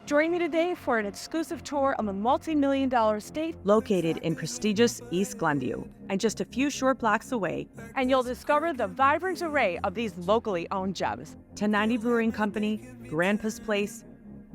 Join me today for an exclusive tour of a multi-million-dollar estate Located in prestigious East Glenview and just a few short blocks away, and you'll discover the vibrant array of these locally owned gems. 1090 Brewing Company, Grandpa's Place,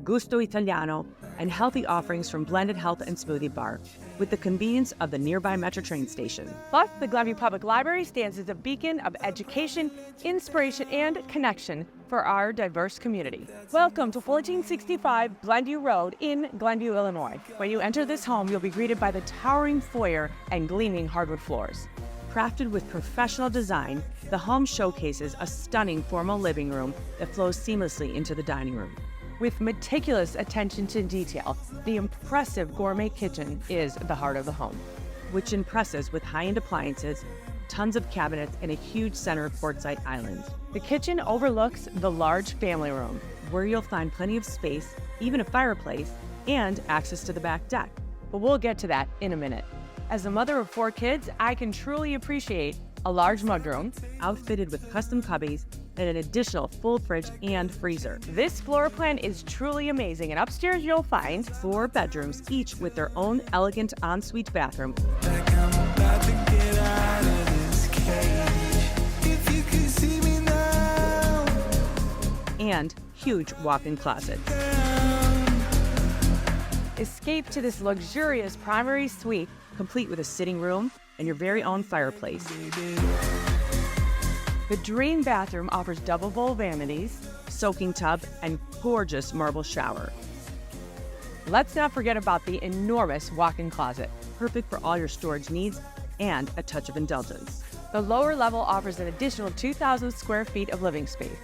Gusto Italiano, and healthy offerings from Blended Health and Smoothie Bar, with the convenience of the nearby Metro train station. Plus, the Glenview Public Library stands as a beacon of education, inspiration, and connection for our diverse community. Welcome to 1465 Glenview Road in Glenview, Illinois. When you enter this home, you'll be greeted by the towering foyer and gleaming hardwood floors. Crafted with professional design, the home showcases a stunning formal living room that flows seamlessly into the dining room. With meticulous attention to detail, the impressive gourmet kitchen is the heart of the home, which impresses with high-end appliances, tons of cabinets, and a huge center quartzite island. The kitchen overlooks the large family room, where you'll find plenty of space, even a fireplace, and access to the back deck. But we'll get to that in a minute. As a mother of 4 kids, I can truly appreciate a large mudroom, outfitted with custom cubbies, and an additional full fridge and freezer. This floor plan is truly amazing, and upstairs you'll find 4 bedrooms, each with their own elegant ensuite bathroom. And huge walk-in closets. Escape to this luxurious primary suite, complete with a sitting room and your very own fireplace. The dream bathroom offers double bowl vanities, soaking tub, and gorgeous marble shower. Let's not forget about the enormous walk-in closet, perfect for all your storage needs and a touch of indulgence. The lower level offers an additional 2,000 square feet of living space,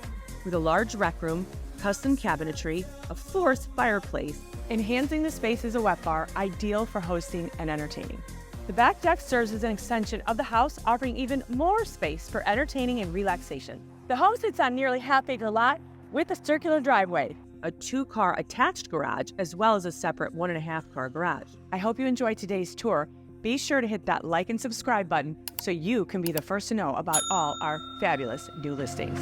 with a large rec room, custom cabinetry, a 4th fireplace. Enhancing the space is a wet bar, ideal for hosting and entertaining. The back deck serves as an extension of the house, offering even more space for entertaining and relaxation. The home sits on nearly half-acre lot with a circular driveway, a 2-car attached garage, as well as a separate 1.5-car garage. I hope you enjoyed today's tour. Be sure to hit that like and subscribe button so you can be the first to know about all our fabulous new listings.